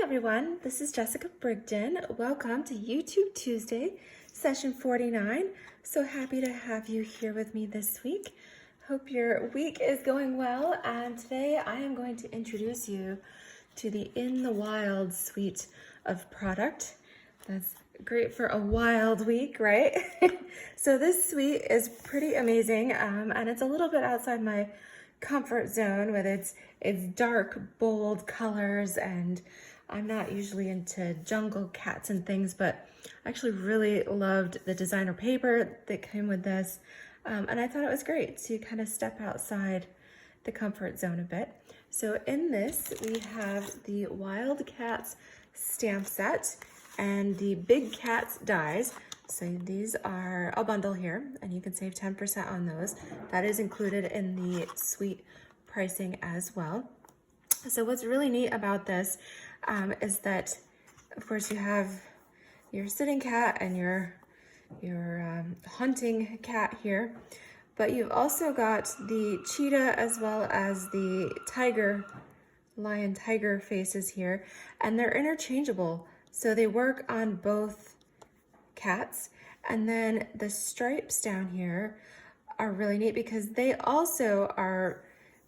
everyone, this is Jessica Brigden. Welcome to YouTube Tuesday, session 49. So happy to have you here with me this week. Hope your week is going well, and today I am going to introduce you to the In the Wild suite of product. That's great for a wild week, right? So this suite is pretty amazing, and it's a little bit outside my comfort zone with its dark, bold colors, and I'm not usually into jungle cats and things, but I actually really loved the designer paper that came with this, and I thought it was great to kind of step outside the comfort zone a bit. So in this, we have the Wild Cats stamp set and the Big Cats dies. So these are a bundle here, and you can save 10% on those. That is included in the suite pricing as well. So what's really neat about this is that, of course, you have your sitting cat and your hunting cat here, but you've also got the cheetah as well as the lion tiger faces here, and they're interchangeable. So they work on both cats. And then the stripes down here are really neat because they also are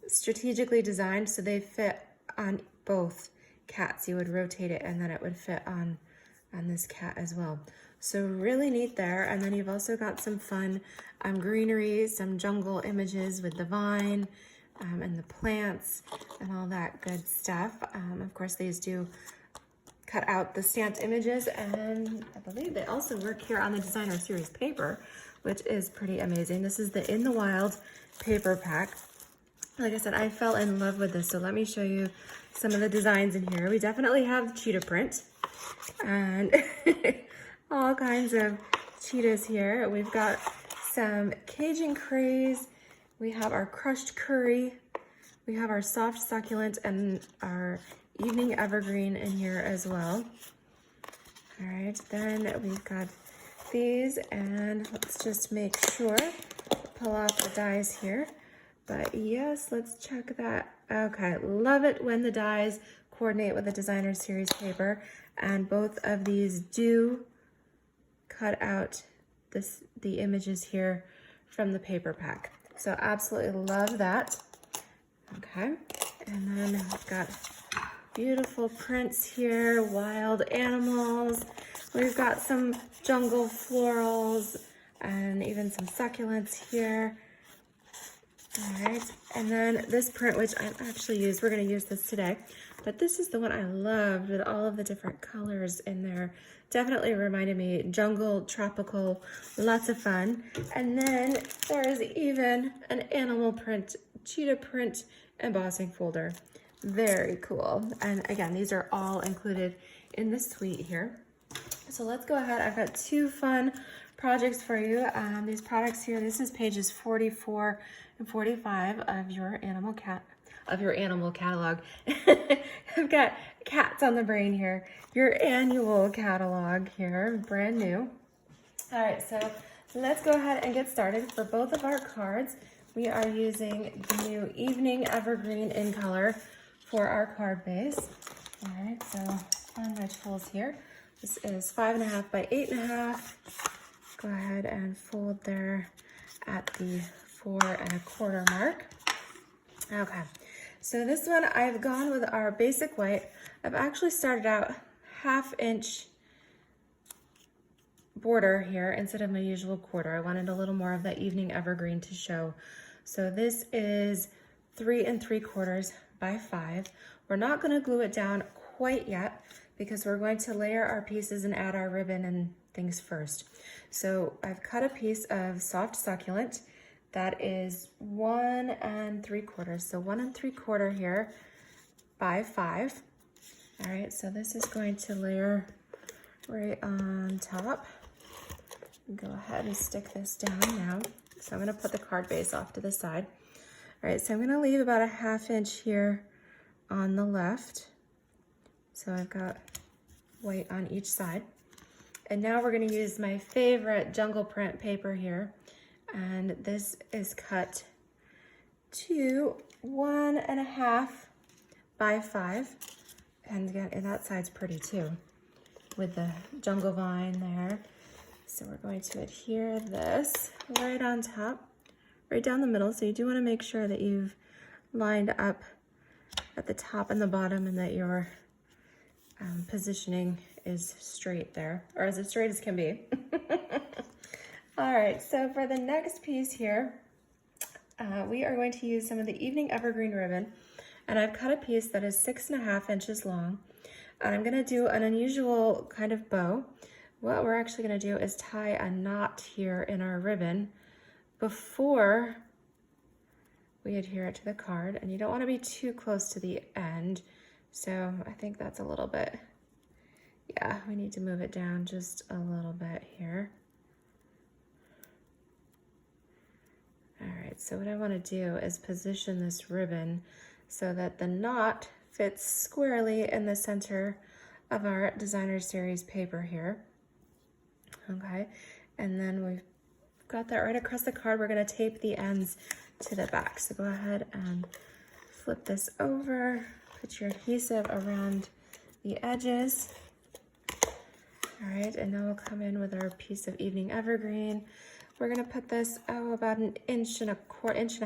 strategically designed so they fit on both cats. You would rotate it and then it would fit on this cat as well. So really neat there. And then you've also got some fun greenery, some jungle images with the vine and the plants and all that good stuff. Of course, these do cut out the stamped images, and I believe they also work here on the designer series paper, which is pretty amazing. This is the In the Wild paper pack. Like I said, I fell in love with this, so let me show you some of the designs in here. We definitely have the cheetah print and all kinds of cheetahs here. We've got some Cajun craze, we have our crushed curry, we have our soft succulent, and our evening evergreen in here as well. All right, then we've got these, and let's just make sure to pull off the dies here. But yes, let's check that. Okay, love it when the dies coordinate with the designer series paper, and both of these do cut out the images here from the paper pack. So absolutely love that. Okay, and then we've got beautiful prints here, wild animals. We've got some jungle florals and even some succulents here. All right, and then this print, which I've actually used, we're gonna use this today, but this is the one I loved with all of the different colors in there. Definitely reminded me jungle, tropical, lots of fun. And then there is even an animal print, cheetah print embossing folder. Very cool. And again, these are all included in the suite here. So let's go ahead. I've got two fun projects for you. These products here, this is pages 44 and 45 of your animal catalog. I've got cats on the brain here. Your annual catalog here, brand new. All right, so let's go ahead and get started. For both of our cards, we are using the new Evening Evergreen in color for our card base. All right, so find my tools here. This is 5.5 by 8.5. Go ahead and fold there at the 4 1/4 mark. Okay, so this one I've gone with our basic white. I've actually started out 1/2 inch border here instead of my usual 1/4. I wanted a little more of that Evening Evergreen to show. So this is 3 3/4 by 5. We're not going to glue it down quite yet because we're going to layer our pieces and add our ribbon and things first. So I've cut a piece of soft succulent that is 1 3/4. So 1 3/4 here by 5. All right, so this is going to layer right on top. Go ahead and stick this down now. So I'm going to put the card base off to the side. All right, so I'm going to leave about 1/2 inch here on the left. So I've got white on each side. And now we're going to use my favorite jungle print paper here. And this is cut to 1.5 by 5. And again, and that side's pretty too, with the jungle vine there. So we're going to adhere this right on top, right down the middle. So you do want to make sure that you've lined up at the top and the bottom, and that your positioning is straight there, or as straight as can be. All right, so for the next piece here, we are going to use some of the Evening Evergreen ribbon, and I've cut a piece that is 6.5 inches long, and I'm gonna do an unusual kind of bow. What we're actually gonna do is tie a knot here in our ribbon before we adhere it to the card, and you don't wanna be too close to the end. So I think that's a little bit, yeah, we need to move it down just a little bit here. All right, so what I want to do is position this ribbon so that the knot fits squarely in the center of our Designer Series paper here. Okay, and then we've got that right across the card. We're going to tape the ends to the back. So go ahead and flip this over. Put your adhesive around the edges. All right, and now we'll come in with our piece of Evening Evergreen. We're gonna put this, about 1.25 inches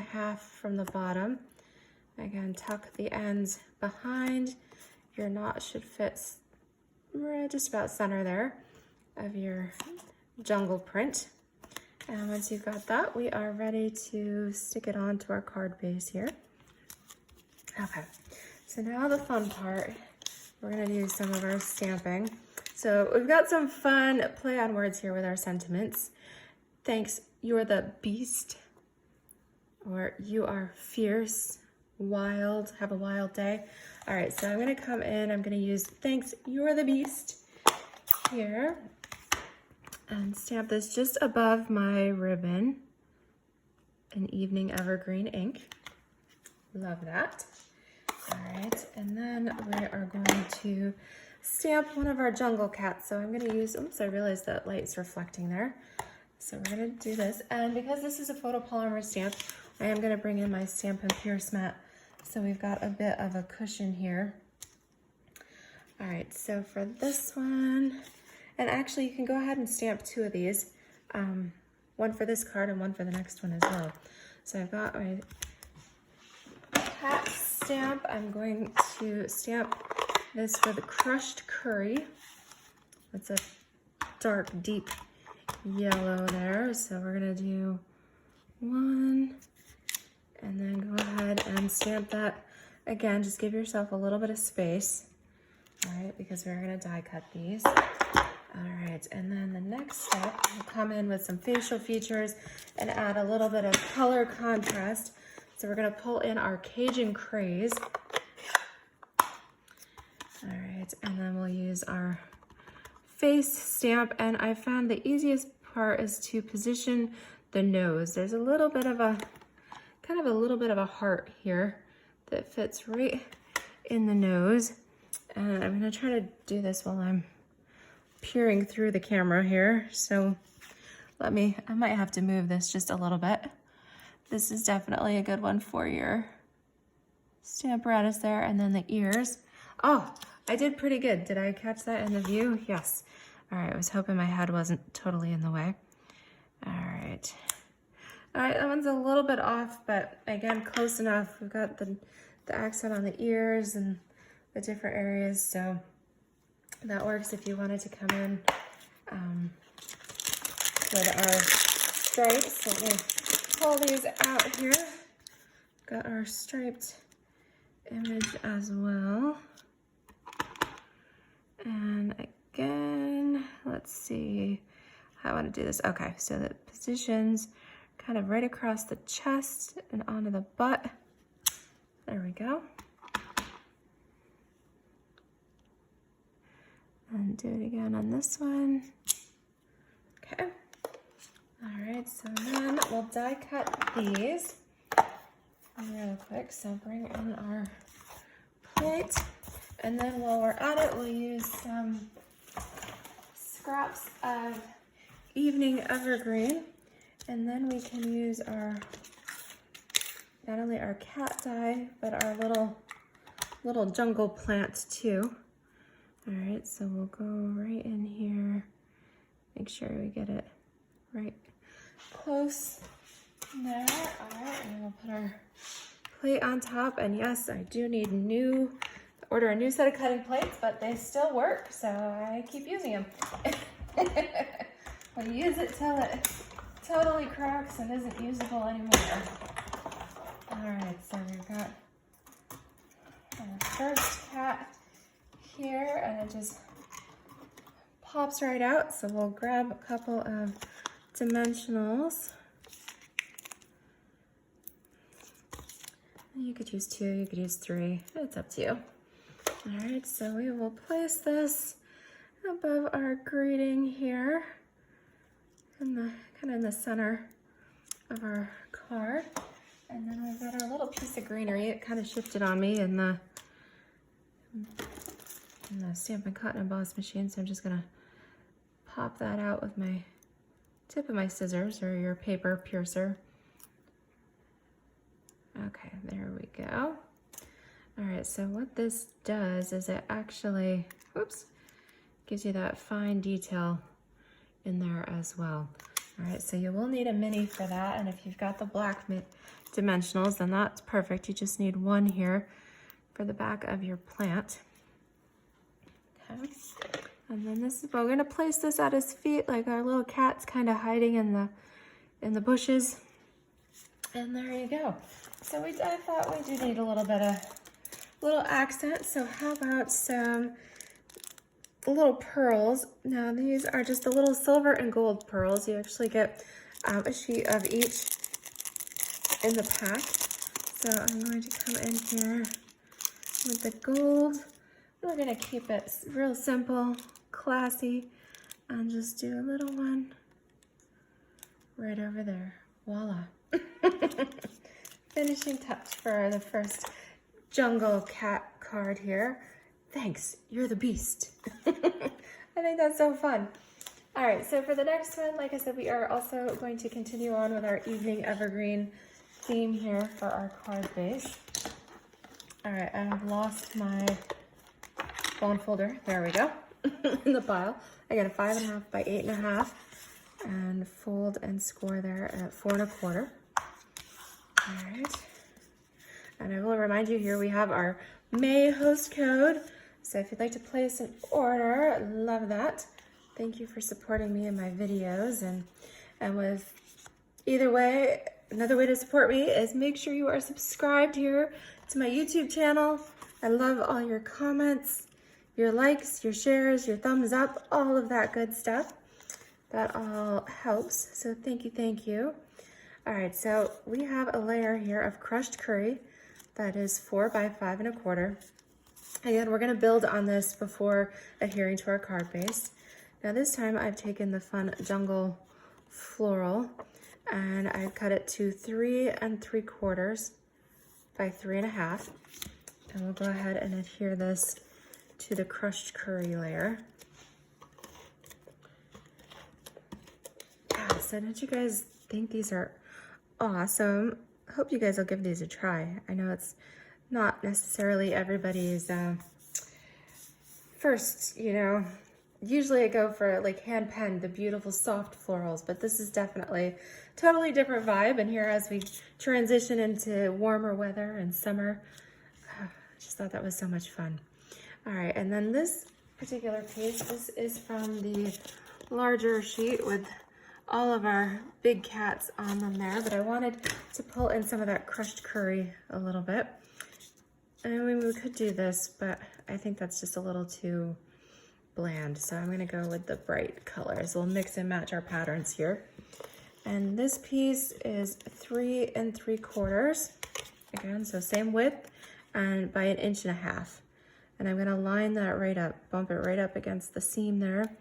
from the bottom. Again, tuck the ends behind. Your knot should fit just about center there of your jungle print. And once you've got that, we are ready to stick it onto our card base here. Okay. So now the fun part, we're gonna do some of our stamping. So we've got some fun play on words here with our sentiments. Thanks, you're the beast, or you are fierce, wild, have a wild day. All right, so I'm gonna come in, I'm gonna use thanks, you're the beast here, and stamp this just above my ribbon in Evening Evergreen ink. Love that. All right, and then we are going to stamp one of our jungle cats. So I'm gonna use, oops, I realized that light's reflecting there. So we're gonna do this, and because this is a photopolymer stamp, I am gonna bring in my Stampin' Pierce mat. So we've got a bit of a cushion here. All right, so for this one, and actually you can go ahead and stamp two of these, one for this card and one for the next one as well. So I've got my cat stamp. I'm going to stamp this for the crushed curry. It's a dark, deep yellow there. So we're gonna do one, and then go ahead and stamp that. Again, just give yourself a little bit of space, all right, because we're gonna die cut these. All right, and then the next step, we'll come in with some facial features and add a little bit of color contrast. So we're gonna pull in our Cajun Craze. All right, and then we'll use our face stamp, and I found the easiest part is to position the nose. There's a little bit of a, kind of a little bit of a heart here that fits right in the nose. And I'm gonna try to do this while I'm peering through the camera here. So I might have to move this just a little bit. This is definitely a good one for your stamparatus there, and then the ears. Oh, I did pretty good. Did I catch that in the view? Yes. All right, I was hoping my head wasn't totally in the way. All right. All right, that one's a little bit off, but again, close enough. We've got the accent on the ears and the different areas, so that works if you wanted to come in with our stripes. Let me pull these out here. Got our striped image as well. And again, let's see how I want to do this. Okay, so the positions kind of right across the chest and onto the butt. There we go. And do it again on this one. Okay. All right, so then we'll die cut these real quick. So bring in our plate. And then while we're at it, we'll use some scraps of Evening Evergreen. And then we can use our, not only our cat die, but our little little jungle plant too. All right, so we'll go right in here. Make sure we get it right close there. All right, and we'll put our plate on top. And yes, I do need order a new set of cutting plates, but they still work, so I keep using them. I use it till it totally cracks and isn't usable anymore. All right, so we've got our first cat here, and it just pops right out. So we'll grab a couple of dimensionals. You could use 2, you could use 3, it's up to you. All right, so we will place this above our greeting here, kind of in the center of our card. And then we've got our little piece of greenery. It kind of shifted on me in the Stampin' Cut and Emboss machine, so I'm just gonna pop that out with my tip of my scissors or your paper piercer. Okay, there we go. All right, so what this does is it actually, gives you that fine detail in there as well. All right, so you will need a mini for that, and if you've got the black dimensionals, then that's perfect. You just need 1 here for the back of your plant. Okay, and then we're gonna place this at his feet, like our little cat's kind of hiding in the bushes. And there you go. So I thought we do need a little bit of accent. So how about some little pearls? Now these are just the little silver and gold pearls. You actually get a sheet of each in the pack. So I'm going to come in here with the gold. We're gonna keep it real simple, classy, and just do a little one right over there. Voila. Finishing touch for the first jungle cat card here. Thanks, you're the beast. I think that's so fun. All right, so for the next one, like I said, we are also going to continue on with our evening evergreen theme here for our card base. All right, I've lost my bone folder. There we go, in the pile. I got a 5.5 by 8.5 and fold and score there at 4 1/4. All right, and I will remind you here we have our May host code. So if you'd like to place an order, love that. Thank you for supporting me in my videos. And with either way, another way to support me is make sure you are subscribed here to my YouTube channel. I love all your comments, your likes, your shares, your thumbs up, all of that good stuff. That all helps. So thank you, thank you. All right, so we have a layer here of crushed curry that is 4 by 5 1/4. Again, we're gonna build on this before adhering to our card base. Now this time I've taken the fun jungle floral and I've cut it to 3 3/4 by 3 1/2. And we'll go ahead and adhere this to the crushed curry layer. Yeah, so don't you guys think these are awesome? I hope you guys will give these a try. I know it's not necessarily everybody's first, usually I go for like hand penned, the beautiful soft florals, but this is definitely totally different vibe. And here as we transition into warmer weather and summer, I just thought that was so much fun. All right, and then this particular piece, this is from the larger sheet with all of our big cats on them there, but I wanted to pull in some of that crushed curry a little bit. And I mean, we could do this, but I think that's just a little too bland. So I'm gonna go with the bright colors. We'll mix and match our patterns here. And this piece is 3 3/4. Again, so same width and by 1.5 inches. And I'm gonna line that right up, bump it right up against the seam there.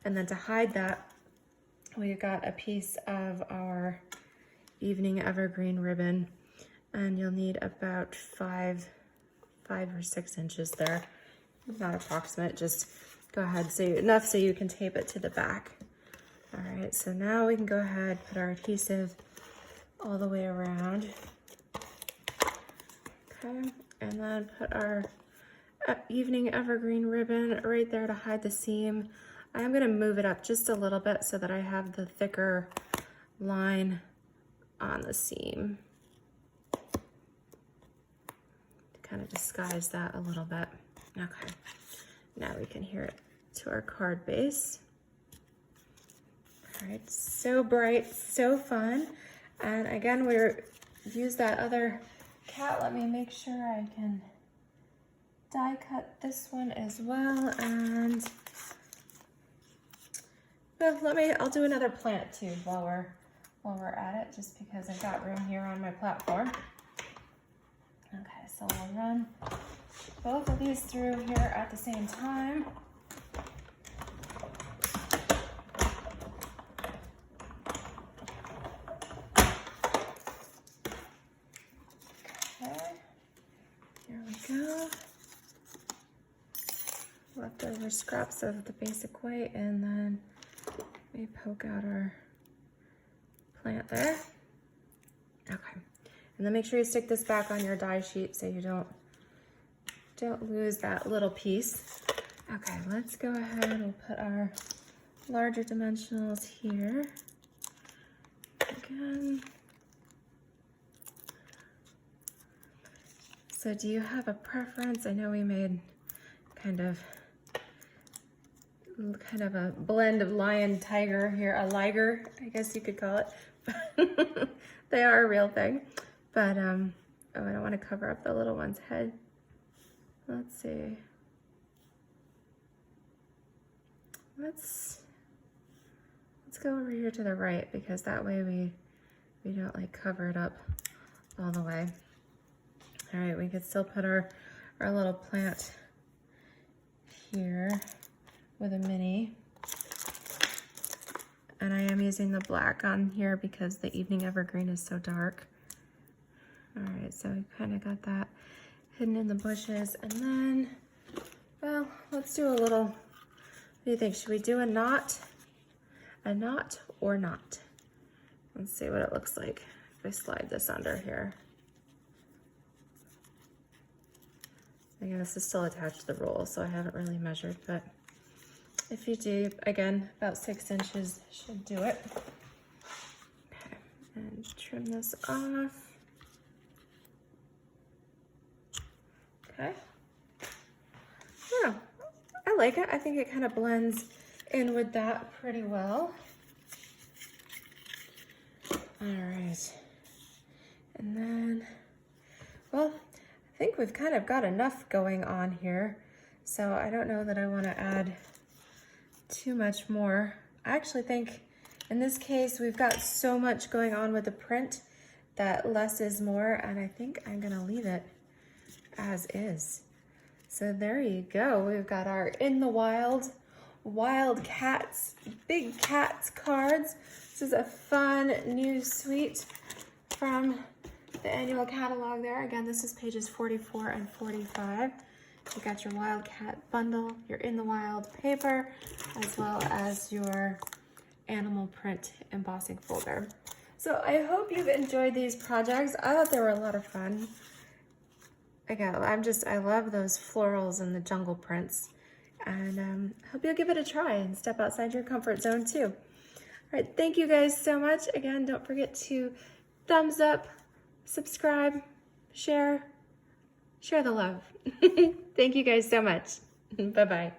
And then to hide that, we've got a piece of our evening evergreen ribbon, and you'll need about 5 or 6 inches there. Not approximate, just go ahead, so enough so you can tape it to the back. All right, so now we can go ahead, put our adhesive all the way around. Okay, and then put our evening evergreen ribbon right there to hide the seam. I'm gonna move it up just a little bit so that I have the thicker line on the seam to kind of disguise that a little bit. Okay, now we can hear it to our card base. All right, so bright, so fun. And again, we're use that other cat. Let me make sure I can die cut this one as well. And well, I'll do another plant too while we're at it, just because I've got room here on my platform. Okay, so we'll run both of these through here at the same time. Okay, here we go. Leftover scraps of the basic white, and then we poke out our plant there. Okay, and then make sure you stick this back on your die sheet so you don't lose that little piece. Okay, let's go ahead and we'll put our larger dimensionals here. Again. So do you have a preference? I know we made kind of a blend of lion tiger here, a liger, I guess you could call it. They are a real thing, but oh, I don't want to cover up the little one's head. Let's see. Let's go over here to the right, because that way we don't like cover it up all the way. All right, we could still put our little plant here with a mini. And I am using the black on here because the evening evergreen is so dark. All right, so we kind of got that hidden in the bushes. And then, well, let's do a little, what do you think? Should we do a knot? A knot or not? Let's see what it looks like if I slide this under here. Again, this is still attached to the roll, so I haven't really measured, but if you do, again, about 6 inches should do it. Okay, and trim this off. Okay. Yeah, I like it. I think it kind of blends in with that pretty well. All right. And then, well, I think we've kind of got enough going on here. So I don't know that I want to add too much more. I actually think in this case, we've got so much going on with the print that less is more. And I think I'm going to leave it as is. So there you go. We've got our In the Wild Cats, Big Cats cards. This is a fun new suite from the annual catalog there. Again, this is pages 44 and 45. You got your Wildcat bundle, your In the Wild paper, as well as your animal print embossing folder. So I hope you've enjoyed these projects. I thought they were a lot of fun. Again, I love those florals and the jungle prints. And hope you'll give it a try and step outside your comfort zone too. All right, thank you guys so much. Again, don't forget to thumbs up, subscribe, share the love. Thank you guys so much. Bye-bye.